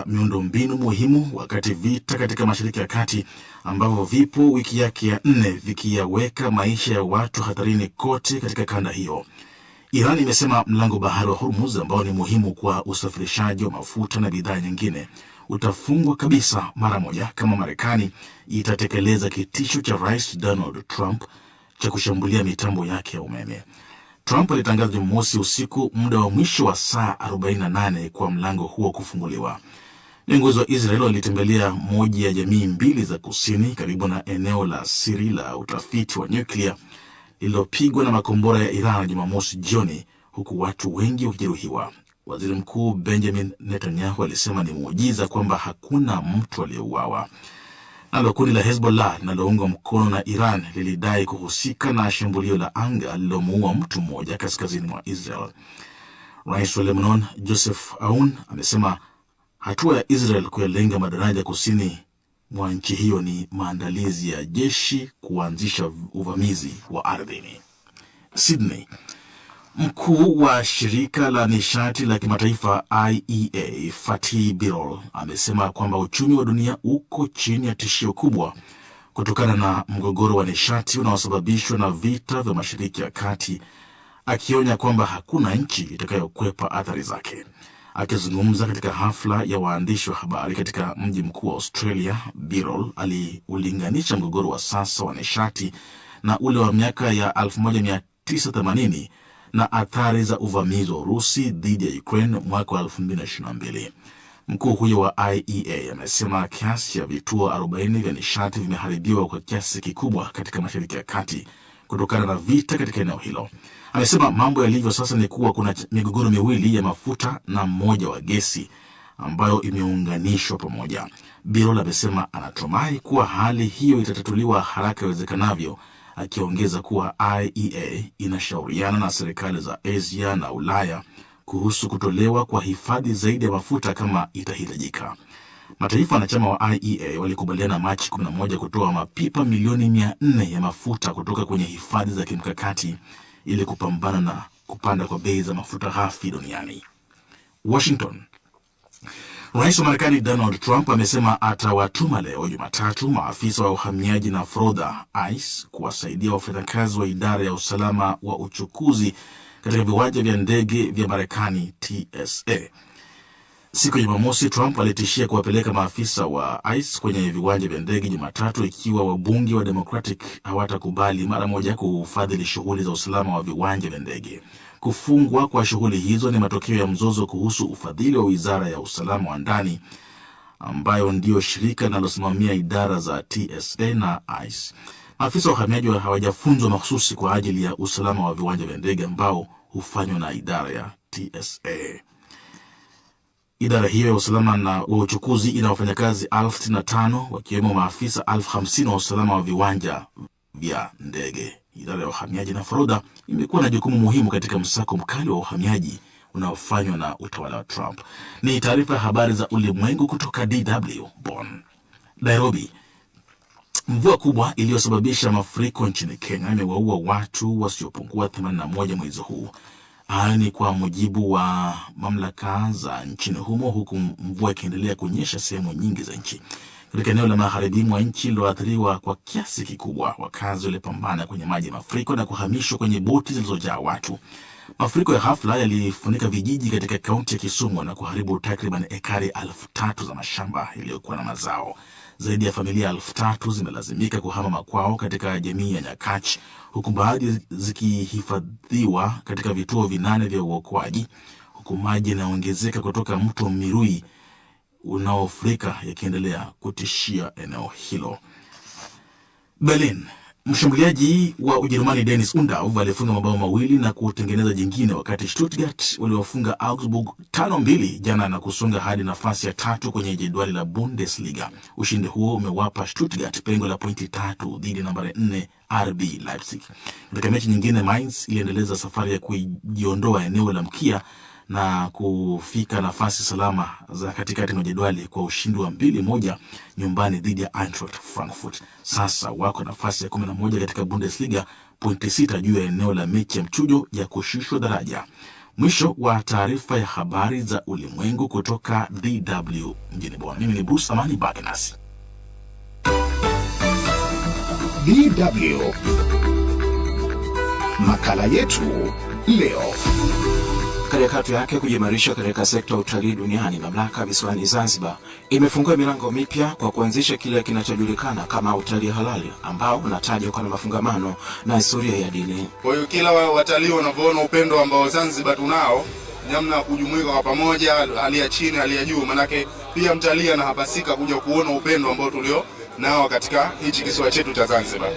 miundo mbinu muhimu wakati vita katika Mashariki ya Kati ambavyo vipo wiki yake ya 4 vikiyaweka maisha ya watu hatarini kote katika kanda hiyo. Iran imesema mlango bahari wa Hormuz ambao ni muhimu kwa usafirishaji wa mafuta na bidhaa nyingine utafungwa kabisa mara moja kama Marekani itatekeleza kitisho cha Rais Donald Trump cha kushambulia mitambo yake ya umeme. Trump alitangaza Jumamosi usiku muda wa mwisho wa saa 48 kwa mlango huo kufunguliwa. Viongozi wa Israel walitembelea moja ya jamii mbili za kusini karibu na eneo la siri la utafiti wa nyuklia lililopigwa na makombora ya Iran Jumamosi jioni, huku watu wengi wakijeruhiwa. Waziri Mkuu Benjamin Netanyahu alisema ni muujiza kwamba hakuna mtu aliyeuawa. Nalo kundi la Hezbollah linaloungwa mkono na Iran lilidai kuhusika na shambulio la anga lililomuua mtu mmoja kaskazini mwa Israel. Rais wa Lebanon Joseph Aoun amesema hatua ya Israel kuyalenga madaraja kusini mwa nchi hiyo ni maandalizi ya jeshi kuanzisha uvamizi wa ardhini. Sydney. Mkuu wa shirika la nishati la kimataifa IEA Fatih Birol amesema kwamba uchumi wa dunia uko chini ya tishio kubwa kutokana na mgogoro wa nishati unaosababishwa na vita vya Mashariki ya Kati, akionya kwamba hakuna nchi itakayokwepa athari zake. Akizungumza katika hafla ya waandishi wa habari katika mji mkuu wa Australia, Birol aliulinganisha mgogoro wa sasa wa nishati na ule wa miaka ya 1980 na athari za uvamizi wa Urusi dhidi ya Ukraine mwaka wa 2022. Mkuu huyo wa IEA amesema kiasi ya vituo 40 vya nishati vimeharibiwa kwa kiasi kikubwa katika Mashariki ya Kati kutokana na vita katika eneo hilo. Amesema mambo yalivyo sasa ni kuwa kuna migogoro miwili ya mafuta na mmoja wa gesi ambayo imeunganishwa pamoja. Birol amesema anatumai kuwa hali hiyo itatatuliwa haraka iwezekanavyo, akiongeza kuwa IEA inashauriana na serikali za Asia na Ulaya kuhusu kutolewa kwa hifadhi zaidi ya mafuta kama itahitajika. Mataifa wanachama wa IEA walikubaliana Machi 11 kutoa mapipa milioni 400 ya mafuta kutoka kwenye hifadhi za kimkakati ili kupambana na kupanda kwa bei za mafuta ghafi duniani. Washington. Rais wa Marekani Donald Trump amesema atawatuma leo Jumatatu maafisa wa uhamiaji na forodha ICE kuwasaidia wafanyakazi wa idara ya usalama wa uchukuzi katika viwanja vya ndege vya Marekani TSA. Siku ya Jumamosi, Trump alitishia kuwapeleka maafisa wa ICE kwenye viwanja vya ndege Jumatatu ikiwa wabunge wa Democratic hawatakubali mara moja kufadhili shughuli za usalama wa viwanja vya ndege. Kufungwa kwa shughuli hizo ni matokeo ya mzozo kuhusu ufadhili wa Wizara ya Usalama wa Ndani ambayo ndio shirika linalosimamia idara za TSA na ICE. Maafisa wa uhamiaji hawajafunzwa mahususi kwa ajili ya usalama wa viwanja vya ndege ambao hufanywa na idara ya TSA. Idara hiyo ya usalama na wa uchukuzi ina wafanyakazi 65,000 wakiwemo maafisa 50,000 wa usalama wa viwanja vya ndege. Idara ya uhamiaji na forodha imekuwa na jukumu muhimu katika msako mkali wa uhamiaji unaofanywa na utawala wa Trump. Ni taarifa ya habari za ulimwengu kutoka DW Bonn. Nairobi. Mvua kubwa iliyosababisha mafuriko nchini Kenya imewaua watu wasiopungua 81 mwezi huu. Hayo ni kwa mujibu wa mamlaka za nchini humo, huku mvua ikiendelea kunyesha sehemu nyingi za nchi. Katika eneo la magharibi mwa nchi liloathiriwa kwa kiasi kikubwa, wakazi walipambana kwenye maji mafuriko na kuhamishwa kwenye boti zilizojaa watu. Mafuriko ya ghafla yalifunika vijiji katika kaunti ya Kisumu na kuharibu takriban ekari 3,000 za mashamba yaliyokuwa na mazao. Zaidi ya familia 3,000 zimelazimika kuhama makwao katika jamii ya Nyakach, huku baadhi zikihifadhiwa katika vituo 8 vya uokoaji, huku maji yanayoongezeka kutoka mto Mirui unaofurika yakiendelea kutishia eneo hilo. Berlin. Mshambuliaji wa Ujerumani Dennis Undav alifunga mabao mawili na kutengeneza jingine wakati Stuttgart waliwafunga Augsburg 5-2 jana na kusonga hadi nafasi ya 3 kwenye jedwali la Bundesliga. Ushindi huo umewapa Stuttgart pengo la pointi 3 dhidi ya nambari 4 RB Leipzig. Katika mechi nyingine, Mainz iliendeleza safari ya kujiondoa eneo la mkia na kufika nafasi salama za katikati mwa jedwali kwa ushindi wa 2-1 nyumbani dhidi ya Eintracht Frankfurt. Sasa wako nafasi ya 11 katika Bundesliga, pointi 6 juu ya eneo la mechi ya mchujo ya kushushwa daraja. Mwisho wa taarifa ya habari za ulimwengu kutoka DW mjini Bonn. Mimi ni Bruce Amani, baki nasi. DW makala yetu leo. Katika hatua yake kujimarisha katika sekta ya utalii duniani, mamlaka visiwani Zanzibar imefungua milango mipya kwa kuanzisha kile kinachojulikana kama utalii halali ambao unatajwa kwa mafungamano na historia ya dini. Kwa hiyo kila watalii wanavyoona upendo ambao Zanzibar tunao, namna kujumuika kwa pamoja, hali ya chini, hali ya juu, manake pia mtalii anahapasika kuja kuona upendo ambao tulio nao katika hichi kisiwa chetu cha Zanzibar.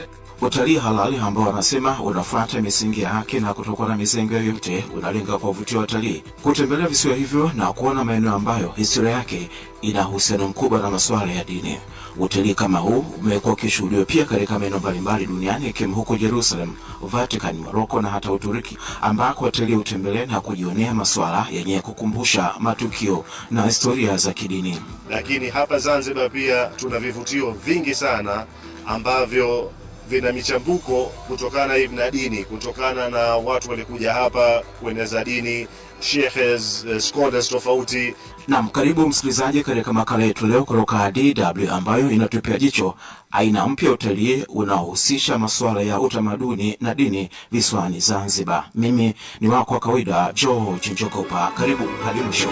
Utalii halali ambao wanasema unafuata misingi ya haki na kutokuwa na misingi yoyote, unalenga kuwavutia watalii kutembelea visiwa hivyo na kuona maeneo ambayo historia yake ina uhusiano mkubwa na masuala ya dini. Utalii kama huu umekuwa ukishuhudiwa pia katika maeneo mbalimbali duniani ikiwemo huko Jerusalem, Vatican, Morocco na hata Uturuki, ambako watalii hutembelea na kujionea masuala yenye kukumbusha matukio na historia za kidini. Lakini hapa Zanzibar pia tuna vivutio vingi sana ambavyo vina michambuko kutokana hivi na dini, kutokana na watu walikuja hapa kueneza dini, shekhes, scholars tofauti. Naam, karibu msikilizaji katika makala yetu leo kutoka DW ambayo inatupia jicho aina mpya utalii unaohusisha masuala ya utamaduni na dini visiwani Zanzibar. Mimi ni wako wa kawaida George Njogopa. Karibu hadi mwisho.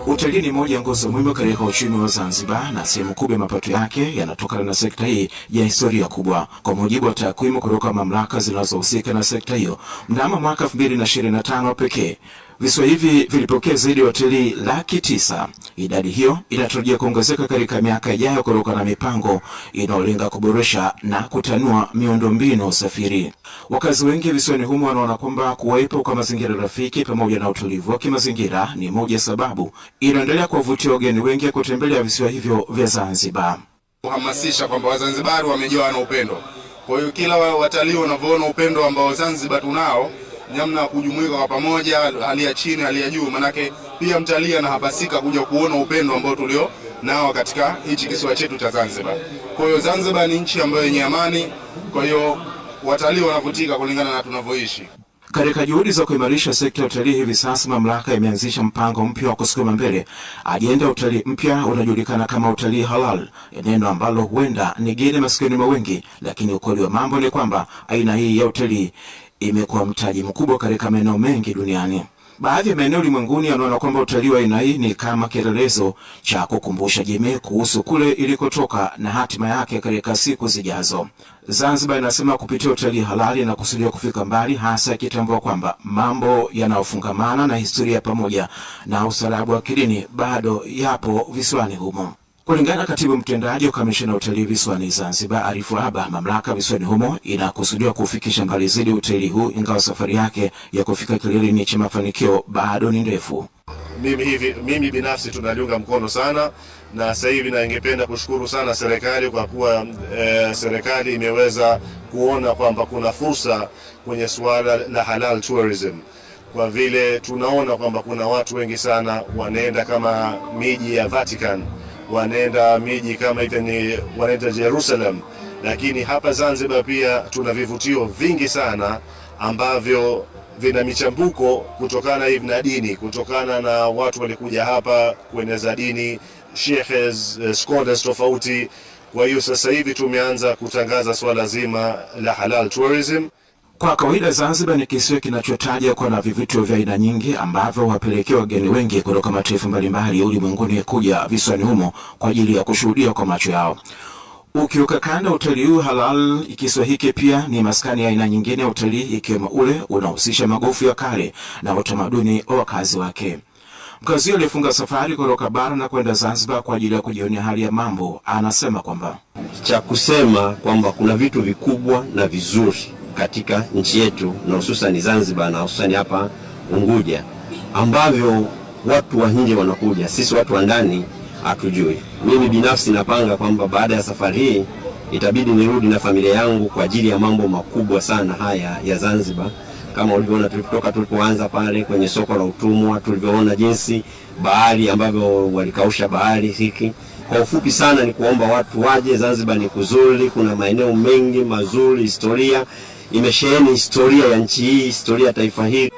Utalii ni moja ya nguzo muhimu katika uchumi wa Zanzibar na sehemu kubwa ya mapato yake yanatokana na sekta hii ya historia kubwa. Kwa mujibu wa takwimu kutoka mamlaka zinazohusika na sekta hiyo, mnamo mwaka 2025 pekee visiwa hivi vilipokea zaidi ya watalii 900,000. Idadi hiyo inatarajia kuongezeka katika miaka ijayo kutokana na mipango inayolenga kuboresha na kutanua miundombinu ya usafiri. Wakazi wengi visiwani humo wanaona kwamba kuwepo kwa mazingira rafiki pamoja na utulivu wa kimazingira ni moja sababu inaendelea kuwavutia wageni wengi kutembelea visiwa hivyo vya Zanzibar. Kuhamasisha kwamba Wazanzibari wamejawa na upendo. Kwa hiyo kila watalii wanavyoona upendo ambao Zanzibar tunao, namna kujumuika kwa pamoja, hali ya chini, hali ya juu, manake pia mtalii anahapasika kuja kuona upendo ambao tulio nao katika hichi kisiwa chetu cha Zanzibar. Kwa hiyo Zanzibar ni nchi ambayo yenye amani, kwa hiyo watalii wanavutika kulingana na tunavyoishi. Katika juhudi za kuimarisha sekta ya utalii, hivi sasa mamlaka imeanzisha mpango mpya wa kusukuma mbele ajenda ya utalii mpya unajulikana kama utalii halal, neno ambalo huenda ni geni masikioni mwa wengi, lakini ukweli wa mambo ni kwamba aina hii ya utalii imekuwa mtaji mkubwa katika maeneo mengi duniani. Baadhi ya maeneo ulimwenguni yanaona kwamba utalii wa aina hii ni kama kielelezo cha kukumbusha jamii kuhusu kule ilikotoka na hatima yake katika siku zijazo. Zanzibar inasema kupitia utalii halali na kusudia kufika mbali, hasa ikitambua kwamba mambo yanayofungamana na historia pamoja na ustaarabu wa kidini bado yapo visiwani humo. Kulingana na katibu mtendaji wa kamishna utalii visiwani Zanzibar, Arifu Aba, mamlaka visiwani humo inakusudia kufikisha mbali zaidi utalii huu, ingawa safari yake ya kufika kileleni cha mafanikio bado ni ndefu. Mimi binafsi tunaliunga mkono sana, na sasa hivi na ningependa kushukuru sana serikali kwa kuwa serikali imeweza kuona kwamba kuna fursa kwenye suala la halal tourism. Kwa vile tunaona kwamba kuna watu wengi sana wanaenda kama miji ya Vatican, wanaenda miji kama wanaenda Jerusalem, lakini hapa Zanzibar pia tuna vivutio vingi sana ambavyo vina michambuko kutokana hivi na dini, kutokana na watu walikuja hapa kueneza dini, shekhes, scholars tofauti. Kwa hiyo sasa hivi tumeanza kutangaza swala zima la halal tourism. Kwa kawaida Zanzibar ni kisiwa kinachotaja kwa na vivutio vya aina nyingi ambavyo wapelekea wageni wengi kutoka mataifa mbalimbali ulimwenguni kuja visiwani humo kwa ajili ya kushuhudia kwa macho yao. Ukiuka kanda utalii huu halal, kisiwa hiki pia ni maskani ya aina nyingine ya utalii ikiwemo ule unahusisha magofu ya kale na utamaduni wa wakazi wake. Mkazi aliyefunga safari kutoka bara na kwenda Zanzibar kwa ajili ya kujionea hali ya mambo anasema kwamba cha kusema kwamba kuna vitu vikubwa na vizuri katika nchi yetu na hususan Zanzibar na hususan hapa Unguja ambavyo watu wa nje wanakuja, sisi watu wa ndani hatujui. Mimi binafsi napanga kwamba baada ya safari hii itabidi nirudi na familia yangu kwa ajili ya mambo makubwa sana haya ya Zanzibar. Kama ulivyoona tulipoanza pale kwenye soko la utumwa, tulivyoona jinsi bahari ambavyo walikausha bahari hiki, Kwa ufupi sana ni kuomba watu waje. Zanzibar ni kuzuri, kuna maeneo mengi mazuri, historia imesheheni, historia ya nchi hii, historia ya taifa hili.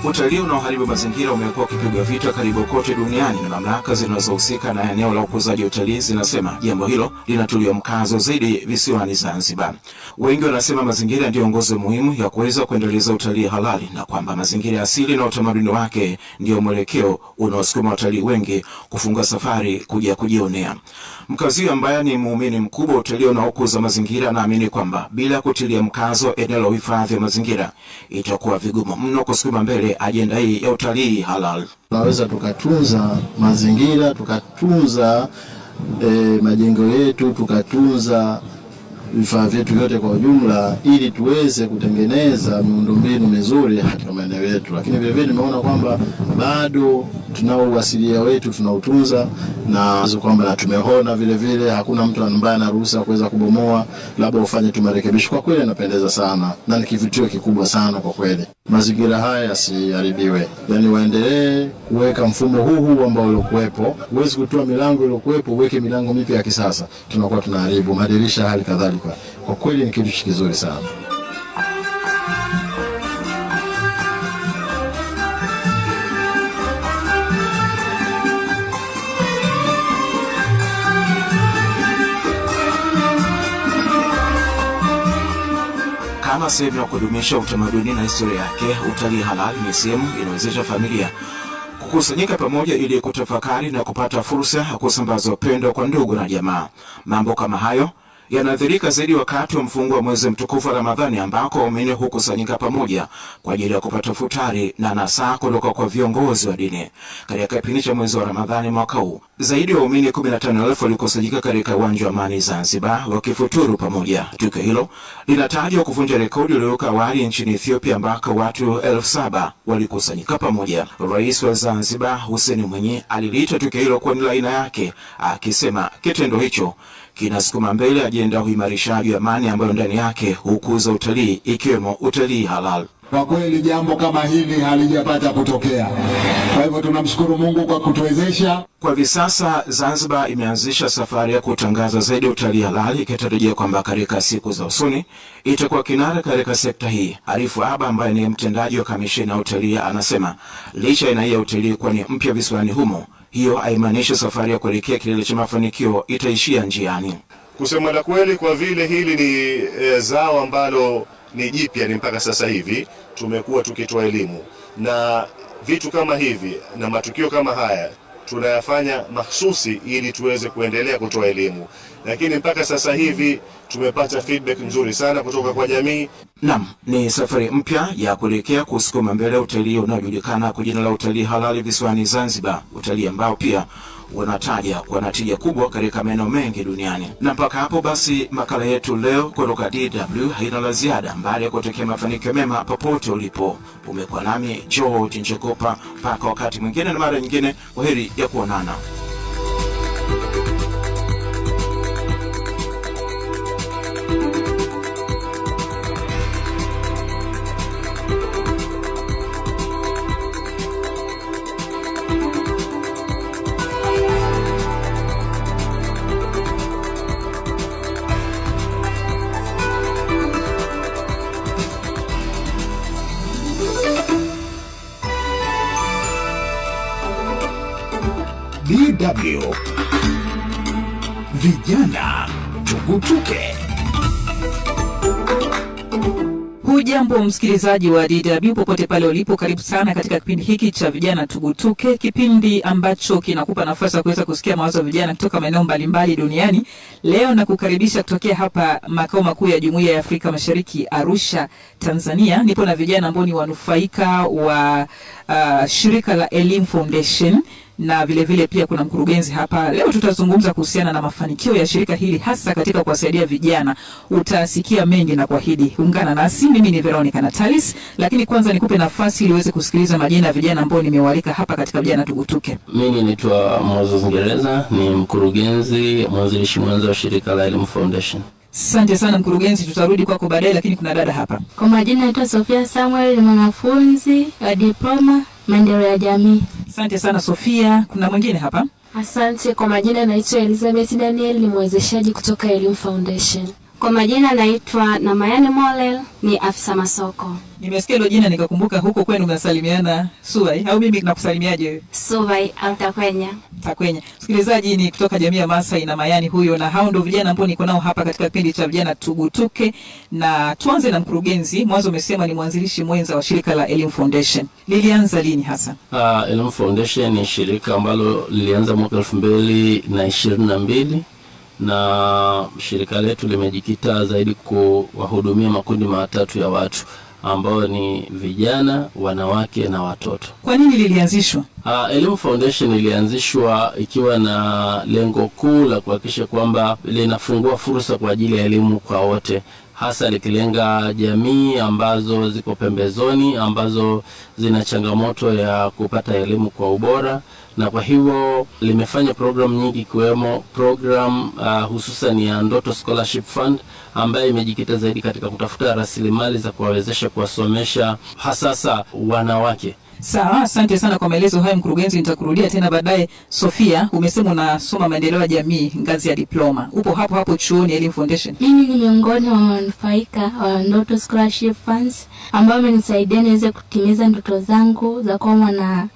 Utalii unaoharibu mazingira umekuwa ukipigwa vita karibu kote duniani, na mamlaka zinazohusika na eneo la ukuzaji utalii zinasema jambo hilo linatuliwa mkazo zaidi visiwani Zanzibar. Wengi wanasema mazingira ndio nguzo muhimu ya kuweza kuendeleza utalii halali, na kwamba mazingira asili na utamaduni wake ndio mwelekeo unaosukuma watalii wengi kufunga safari kuja kujionea. Mkazi ambaye ni muumini mkubwa utalii unaokuza mazingira anaamini kwamba bila kutilia mkazo eneo la uhifadhi wa mazingira itakuwa vigumu mno kusukuma mbele ajenda hii ya utalii halal. Tunaweza tukatunza mazingira, tukatunza majengo yetu, tukatunza vifaa vyetu vyote kwa ujumla, ili tuweze kutengeneza miundombinu mizuri katika maeneo yetu. Lakini vile vile nimeona kwamba bado tunao uasilia wetu tunautunza, na kwamba tumeona vile vile hakuna mtu ambaye anaruhusa kuweza kubomoa, labda ufanye tu marekebisho. Kwa kweli inapendeza sana na ni kivutio kikubwa sana kwa kweli. Mazingira haya yasiharibiwe, yani waendelee kuweka mfumo huu ambao ulikuwepo. Huwezi kutoa milango iliyokuwepo uweke milango mipya ya kisasa, tunakuwa tunaharibu madirisha hali kadhalika. Kwa kweli ni kitu kizuri sana. Kama sehemu ya kudumisha utamaduni na historia yake, utalii halali ni sehemu inawezesha familia kukusanyika pamoja ili kutafakari na kupata fursa ya kusambaza upendo kwa ndugu na jamaa. Mambo kama hayo yanadhirika zaidi wakati wa mfungo wa mwezi mtukufu wa Ramadhani, ambako waumini hukusanyika pamoja kwa ajili ya kupata futari na nasaha kutoka kwa viongozi wa dini. Katika kipindi cha mwezi wa Ramadhani mwaka huu, zaidi ya waumini 15,000 walikusanyika katika uwanja wa Amani Zanzibar wakifuturu pamoja. Tukio hilo linatajwa kuvunja rekodi iliyowekwa awali nchini Ethiopia, ambako watu 7,000 walikusanyika pamoja. Rais wa Zanzibar Hussein Mwinyi aliliita tukio hilo kwa aina yake, akisema kitendo hicho kinasukuma mbele ajenda ya uimarishaji wa amani ambayo ndani yake hukuza utalii, ikiwemo utalii halal. Kwa kweli jambo kama hili halijapata kutokea. Kwa hivyo tunamshukuru Mungu kwa kutuwezesha. Kwa hivi sasa Zanzibar imeanzisha safari ya kutangaza zaidi utalii halali, ikitarajia kwamba katika siku za usoni itakuwa kinara katika sekta hii. Arifu Aba ambaye ni mtendaji wa kamisheni ya utalii anasema licha ya aina ya utalii kuwa ni mpya visiwani humo, hiyo haimaanishi safari ya kuelekea kilele cha mafanikio itaishia njiani. Kusema la kweli, kwa vile hili ni zao ambalo ni jipya, ni mpaka sasa hivi tumekuwa tukitoa elimu, na vitu kama hivi na matukio kama haya tunayafanya mahsusi ili tuweze kuendelea kutoa elimu, lakini mpaka sasa hivi tumepata feedback nzuri sana kutoka kwa jamii. Naam, ni safari mpya ya kuelekea kusukuma mbele utalii unaojulikana kwa jina la utalii halali visiwani Zanzibar, utalii ambao pia wanataja kwa natija kubwa katika maeneo mengi duniani. Na mpaka hapo basi makala yetu leo kutoka DW haina la ziada, mbali ya kutokea mafanikio mema popote ulipo. Umekuwa nami George Njogopa, mpaka wakati mwingine na mara nyingine, kwaheri ya kuonana. DW Vijana Tugutuke. Hujambo msikilizaji wa DW popote pale ulipo, karibu sana katika kipindi hiki cha Vijana Tugutuke, kipindi ambacho kinakupa nafasi ya kuweza kusikia mawazo ya vijana kutoka maeneo mbalimbali duniani. Leo na kukaribisha kutokea hapa makao makuu ya Jumuiya ya Afrika Mashariki, Arusha, Tanzania. Nipo na vijana ambao ni wanufaika wa shirika la Elimu Foundation, na vile pia kuna mkurugenzi hapa. Leo tutazungumza kuhusiana na mafanikio ya shirika hili hasa katika kuwasaidia vijana. Utasikia mengi na kuahidi. Ungana nasi, mimi ni Veronica Natalis, lakini kwanza nikupe nafasi ili uweze kusikiliza majina ya vijana ambao nimewalika hapa katika Vijana Tugutuke. Mimi naitwa Moses Ngereza, ni mkurugenzi mwanzilishi mwenza wa shirika la Elimu Foundation. Asante sana mkurugenzi, tutarudi kwako baadaye, lakini kuna dada hapa. Kwa majina naitwa Sofia Samuel, ni mwanafunzi wa diploma maendeleo ya jamii. Asante sana Sofia. Kuna mwingine hapa? Asante. Kwa majina naitwa Elizabeth Daniel, ni mwezeshaji kutoka Elimu Foundation. Kwa majina naitwa Namayani Molel, ni afisa masoko. Nimesikia hilo jina nikakumbuka huko kwenu mnasalimiana Suwai, au mimi nakusalimiaje wewe? Suwai au Takwenya. Takwenya. Msikilizaji, ni kutoka jamii ya Maasai na Mayani huyo, na hao ndio vijana ambao niko nao hapa katika kipindi cha Vijana Tugutuke. Na tuanze na mkurugenzi. Mwanzo umesema ni mwanzilishi mwenza wa shirika la Elimu Foundation. Lilianza lini hasa? Elimu Foundation ni shirika ambalo lilianza mwaka 2022 na shirika letu limejikita zaidi kuwahudumia makundi matatu ya watu ambao ni vijana, wanawake na watoto. Kwa nini lilianzishwa? Elimu Foundation ilianzishwa ikiwa na lengo kuu la kuhakikisha kwamba linafungua fursa kwa ajili ya elimu kwa wote, hasa likilenga jamii ambazo ziko pembezoni, ambazo zina changamoto ya kupata elimu kwa ubora. Na kwa hivyo limefanya program nyingi, ikiwemo program hususan ya Ndoto Scholarship Fund ambayo imejikita zaidi katika kutafuta rasilimali za kuwawezesha kuwasomesha hasasa wanawake. Sawa, asante sana kwa maelezo hayo mkurugenzi, nitakurudia tena baadaye. Sofia, umesema unasoma maendeleo ya jamii ngazi ya diploma. Upo hapo chuoni Elimu Foundation. Mimi ni miongoni wa wanufaika wa Ndoto Scholarship Funds ambao wamenisaidia niweze kutimiza ndoto zangu za kuwa mwana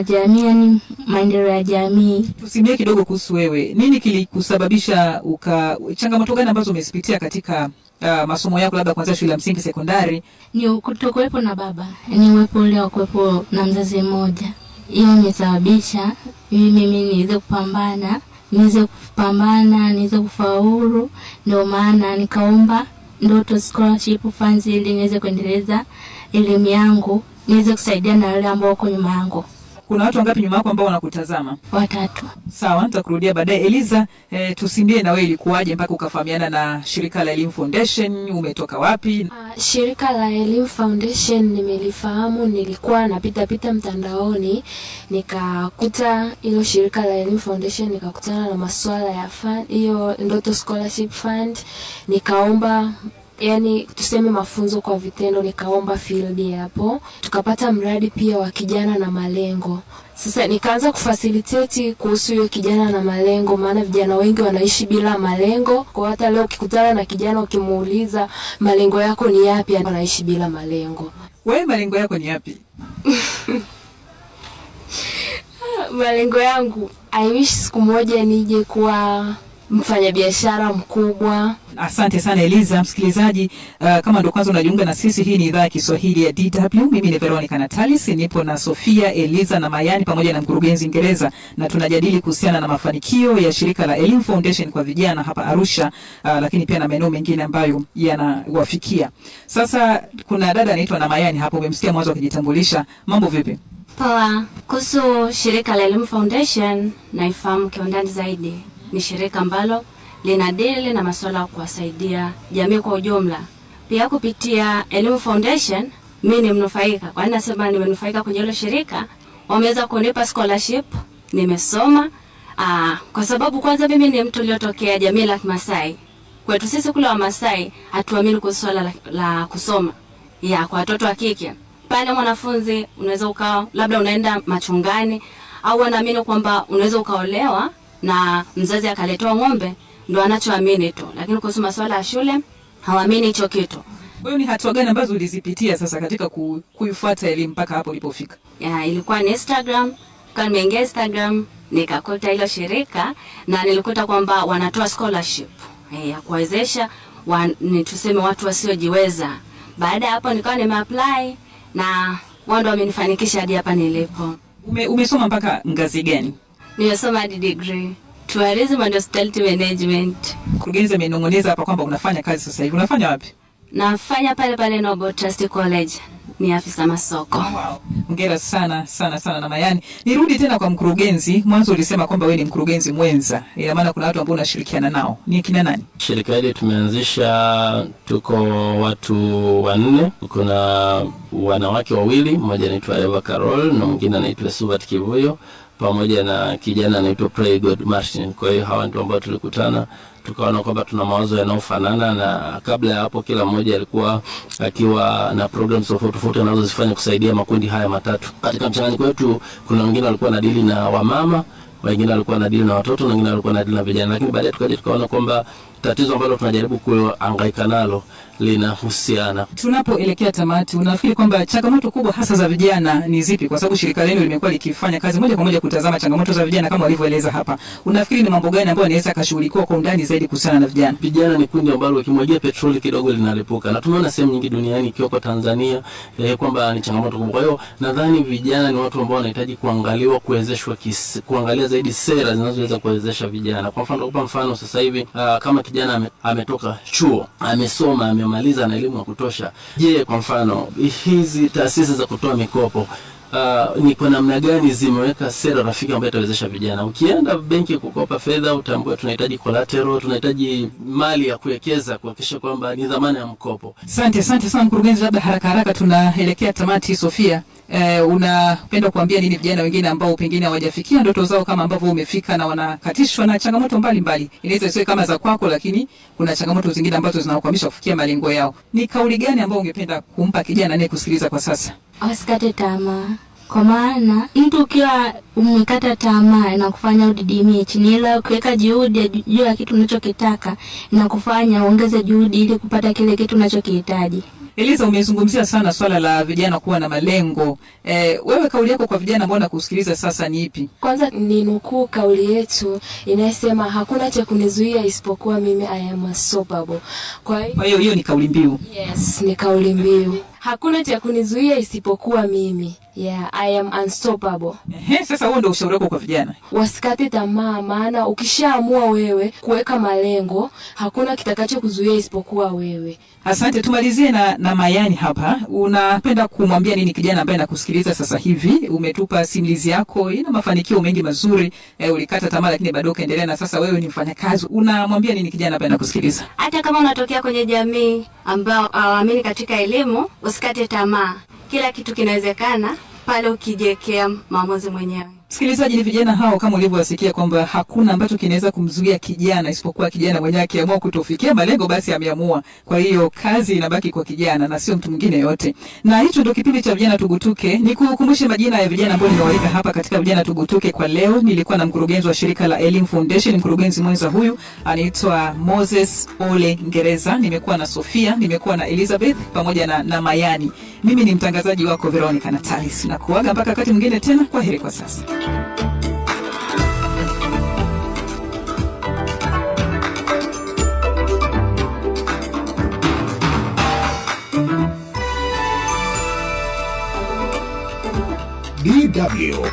jamii, yani maendeleo ya jamii. Tusimbie kidogo kuhusu wewe. Nini kilikusababisha changamoto gani ambazo umezipitia katika masomo yako, labda kuanzia shule ya msingi, sekondari? Ni kutokuwepo na baba, ni uwepo ule wa kuwepo na mzazi mmoja. Hiyo imesababisha mimi niweze kupambana, niweze kufaulu. Ndio maana nikaomba Ndoto Scholarship Funds ili niweze kuendeleza elimu yangu, niweze kusaidia na wale ambao wako nyuma yangu. Kuna watu wangapi nyuma yako ambao wanakutazama? 3. Sawa, nitakurudia baadaye. Eliza, tusimbie na wewe ilikuwaje mpaka ukafahamiana na shirika la Elimu Foundation? Umetoka wapi? Shirika la Elimu Foundation nimelifahamu, nilikuwa napita mtandaoni, nikakuta hilo shirika la Elimu Foundation, nikakutana na masuala ya fund, hiyo Ndoto Scholarship Fund, nikaomba yani tuseme mafunzo kwa vitendo, nikaomba field hapo, tukapata mradi pia wa kijana na malengo. Sasa nikaanza kufacilitate kuhusu hiyo kijana na malengo, maana vijana wengi wanaishi bila malengo. Kwa hata leo ukikutana na kijana ukimuuliza malengo yako ni yapi, anaishi bila malengo. Wewe malengo yako ni yapi? Malengo yangu, I wish siku moja nije kuwa mfanyabiashara mkubwa. Asante sana Eliza. Msikilizaji, kama ndo kwanza unajiunga na sisi, hii ni idhaa ya Kiswahili ya DW. Mimi ni Veronica Natalis, nipo na Sofia, Eliza na Mayani pamoja na mkurugenzi Ngereza, na tunajadili kuhusiana na mafanikio ya shirika la Elimu Foundation kwa vijana hapa Arusha, lakini pia na maeneo mengine ambayo yanawafikia. Sasa kuna dada anaitwa na Mayani hapo, umemsikia mwanzo akijitambulisha. Mambo vipi? Poa. Kuhusu shirika la Elimu Foundation, naifahamu kiundani zaidi. Ni shirika ambalo linadili na masuala ya kuwasaidia jamii kwa ujumla. Pia kupitia Elimu Foundation, mimi ni mnufaika. Kwa nini nasema nimenufaika kwenye hilo shirika? Wameweza kunipa scholarship, nimesoma. Kwa sababu kwanza mimi ni mtu uliotokea jamii la Kimasai. Kwetu sisi kule wa Masai hatuamini kwa swala la kusoma kwa watoto wa kike. Pale mwanafunzi unaweza ukawa labda unaenda machungani, au wanaamini kwamba unaweza ukaolewa na mzazi akaletoa ng'ombe, ndo anachoamini tu. Lakini kuhusu masuala ya shule hawaamini hicho kitu. Wewe ni hatua gani ambazo ulizipitia sasa katika kuifuata elimu mpaka hapo ulipofika? Ilikuwa ni Instagram. Kama nimeingia Instagram nikakuta hilo shirika na nilikuta kwamba wanatoa scholarship ya kuwezesha tuseme watu wasiojiweza. Baada ya hapo nikawa nimeapply na wao ndio wamenifanikisha hadi hapa nilipo. Umesoma mpaka ngazi gani? Nimesoma hadi degree Tourism and Hospitality Management. Mkurugenzi amenong'oneza hapa kwamba unafanya kazi sasa hivi. Unafanya wapi? Nafanya pale Noble Trust College. ni afisa masoko. Hongera sana sana sana na Mayani. Nirudi tena kwa mkurugenzi. Mwanzo ulisema kwamba wewe ni mkurugenzi mwenza. Ina maana kuna watu ambao unashirikiana nao. Ni kina nani? Shirika hili tumeanzisha, tuko watu 4. Kuna wanawake 2, mmoja anaitwa Eva Carol na mwingine anaitwa Subat Kivuyo, pamoja na kijana anaitwa Pray God Martin. Kwa hiyo hawa ndio ambao tulikutana, tukaona kwamba tuna mawazo yanayofanana, na kabla ya hapo kila mmoja alikuwa akiwa na programs tofauti anazozifanya kusaidia makundi haya matatu. Katika mchanganyiko wetu kuna wengine walikuwa na dili na wamama, wengine walikuwa na dili na watoto, na wengine walikuwa na dili na vijana, lakini baadaye tukaona kwamba tatizo ambalo tunajaribu kuhangaika nalo linahusiana. Tunapoelekea tamati, unafikiri kwamba changamoto kubwa hasa za vijana ni zipi? Kwa sababu shirika lenu limekuwa likifanya kazi moja kwa moja kutazama changamoto za vijana kama walivyoeleza hapa. Unafikiri ni mambo gani ambayo yanaweza kashughulikiwa kwa undani zaidi kuhusiana na vijana? Vijana ni kundi ambalo ukimwagia petroli kidogo linalipuka, na tumeona sehemu nyingi duniani ikiweko Tanzania kwamba ni changamoto kubwa. Kwa hiyo nadhani vijana ni watu ambao wanahitaji kuangaliwa, kuwezeshwa, kuangalia zaidi sera zinazoweza kuwezesha vijana. Kwa mfano sasa hivi kama kijana ametoka chuo, amesoma, amemaliza na elimu ya kutosha, je, kwa mfano hizi taasisi za kutoa mikopo ni kwa namna gani zimeweka sera rafiki ambayo itawezesha vijana? Ukienda benki kukopa fedha, utambua tunahitaji collateral, tunahitaji mali ya kuwekeza kuhakikisha kwamba ni dhamana ya mkopo. Asante sana mkurugenzi, labda haraka tunaelekea tamati. Sofia, unapenda kuambia nini vijana wengine ambao pengine hawajafikia ndoto zao kama ambavyo umefika, na wanakatishwa na changamoto mbalimbali? Inaweza isiwe kama za kwako, lakini kuna changamoto zingine ambazo zinawakwamisha kufikia malengo yao. Ni kauli gani ambayo ungependa kumpa kijana anayekusikiliza kwa sasa? Wasikate tamaa. Kwa maana mtu ukiwa umekata tamaa inakufanya udidimie chini, ila ukiweka juhudi juu ya kitu unachokitaka inakufanya uongeze juhudi ili kupata kile kitu unachokihitaji. Eliza, umezungumzia sana swala la vijana kuwa na malengo. Wewe kauli yako kwa vijana ambao nakusikiliza sasa ni ipi? Kwanza ni nukuu kauli yetu inayosema hakuna cha kunizuia isipokuwa mimi, I am unstoppable. Kwa hiyo ni kauli mbiu. Yes, ni kauli mbiu. Hakuna cha kunizuia isipokuwa mimi. Yeah, I am unstoppable. Sasa huo ndio ushauri wako kwa vijana. Wasikate tamaa, maana ukishaamua wewe kuweka malengo, hakuna kitakacho kuzuia isipokuwa wewe. Asante. Tumalizie na Mayani hapa. Unapenda kumwambia nini kijana ambaye anakusikiliza sasa hivi? Umetupa simulizi yako, ina mafanikio mengi mazuri. Ulikata tamaa lakini bado ukaendelea, na sasa wewe ni mfanyakazi. Unamwambia nini kijana ambaye anakusikiliza? Hata kama unatokea kwenye jamii ambao hawaamini katika elimu, usikate tamaa. Kila kitu kinawezekana pale ukijiwekea maamuzi mwenyewe. Msikilizaji, ni vijana hao kama ulivyowasikia kwamba hakuna ambacho kinaweza kumzuia kijana isipokuwa kijana mwenyewe. Akiamua kutofikia malengo, basi ameamua. Kwa hiyo kazi inabaki kwa kijana na sio mtu mwingine yote. Na hicho ndio kipindi cha Vijana Tugutuke. Nikukumbushe majina ya vijana ambao nimewalika hapa katika Vijana Tugutuke kwa leo. Nilikuwa na mkurugenzi wa shirika la Elim Foundation, mkurugenzi mwenza huyu anaitwa Moses Ole Ngereza. Nimekuwa na Sofia, nimekuwa na Elizabeth pamoja na Mayani. Mimi ni mtangazaji wako Veronica Natalis. Na kuaga mpaka wakati mwingine tena. Kwaheri kwa sasa. DW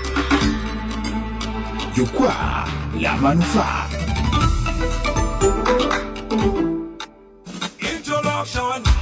Jukwaa la Manufaa. Introduction.